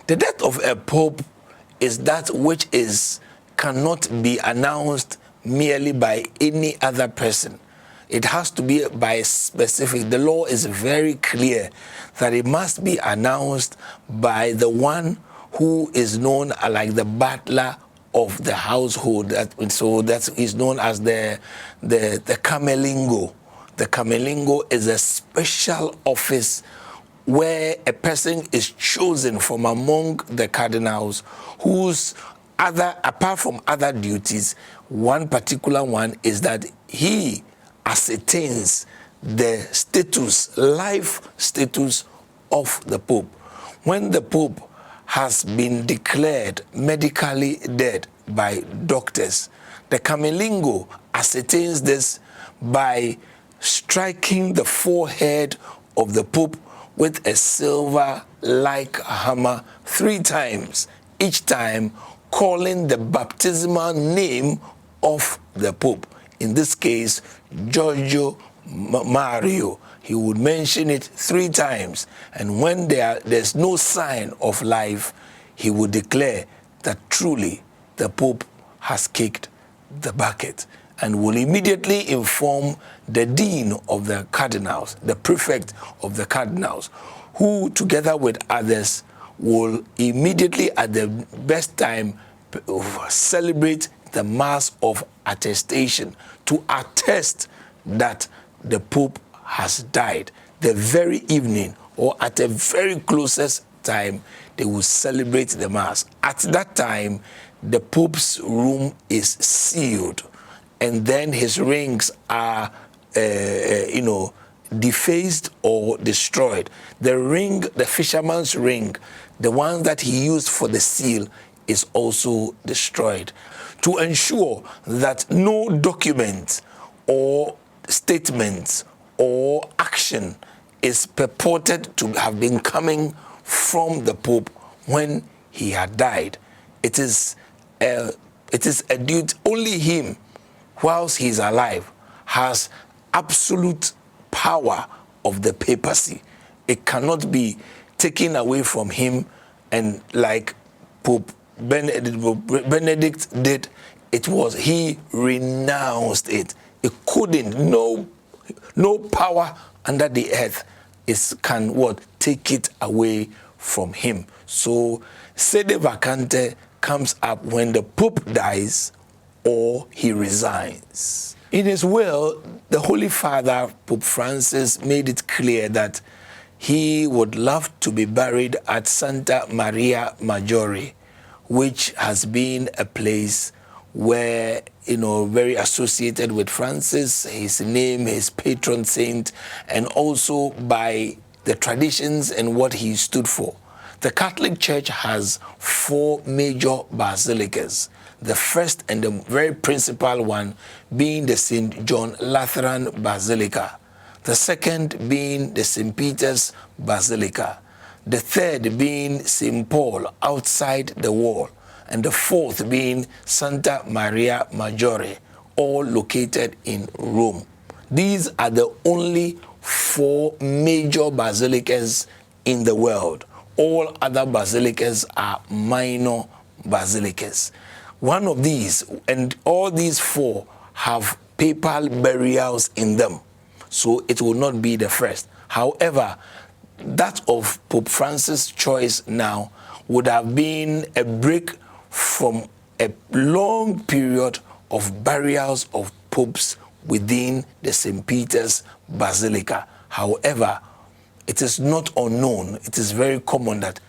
The death of a pope is that which cannot be announced merely by any other person. It has to be by specific. The law is very clear that it must be announced by the one who is known like the butler of the household. So that is known as the Camingo. The Camingo is a special office where a person is chosen from among the cardinals whose apart from other duties, one particular one is that he ascertains the life status of the Pope. When the Pope has been declared medically dead by doctors, the Camingo ascertains this by striking the forehead of the Pope with a silver-like hammer 3 times, each time calling the baptismal name of the Pope. In this case, Giorgio Mario. He would mention it 3 times, and when there's no sign of life, he would declare that truly the Pope has kicked the bucket, and will immediately inform the dean of the cardinals, the prefect of the cardinals, who together with others will immediately at the best time celebrate the Mass of attestation to attest that the Pope has died. The very evening or at the very closest time, they will celebrate the Mass. At that time, the Pope's room is sealed, and then his rings are, defaced or destroyed. The ring, the fisherman's ring, the one that he used for the seal, is also destroyed, to ensure that no document or statement or action is purported to have been coming from the Pope when he had died. It is a duty. Only him, whilst he is alive, has absolute power of the papacy. It cannot be taken away from him, and like Pope Benedict did, he renounced it. It couldn't. No power under the earth can take it away from him. So sede vacante comes up when the Pope dies or he resigns. In his will, the Holy Father, Pope Francis, made it clear that he would love to be buried at Santa Maria Maggiore, which has been a place where, very associated with Francis, his name, his patron saint, and also by the traditions and what he stood for. The Catholic Church has 4 major basilicas. The first and the very principal one being the St. John Lateran Basilica. The second being the St. Peter's Basilica. The third being St. Paul outside the wall. And the fourth being Santa Maria Maggiore, all located in Rome. These are the only 4 major basilicas in the world. All other basilicas are minor basilicas. One of these, and all these 4 have papal burials in them, so it will not be the first. However, that of Pope Francis' choice now would have been a break from a long period of burials of popes within the St. Peter's Basilica. However, it is not unknown, it is very common that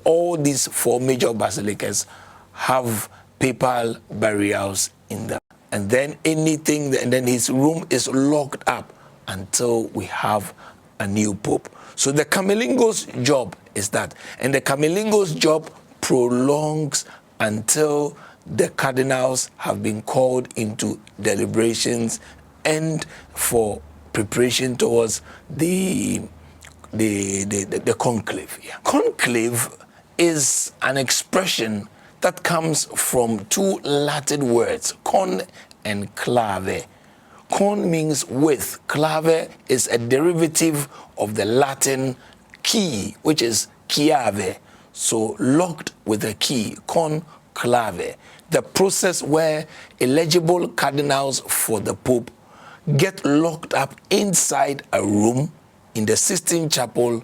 all these 4 major basilicas have papal burials in them. And then and then his room is locked up until we have a new pope. So the Camingo's job is that, and the Camingo's job prolongs until the cardinals have been called into deliberations and for preparation towards the conclave. Yeah. Conclave is an expression that comes from 2 Latin words, con and clave. Con means with. Clave is a derivative of the Latin key, which is chiave. So locked with a key, conclave, the process where eligible cardinals for the Pope get locked up inside a room in the Sistine Chapel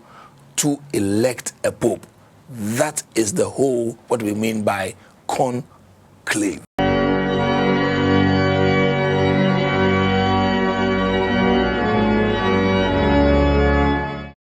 to elect a Pope. That is the whole, what we mean by conclave.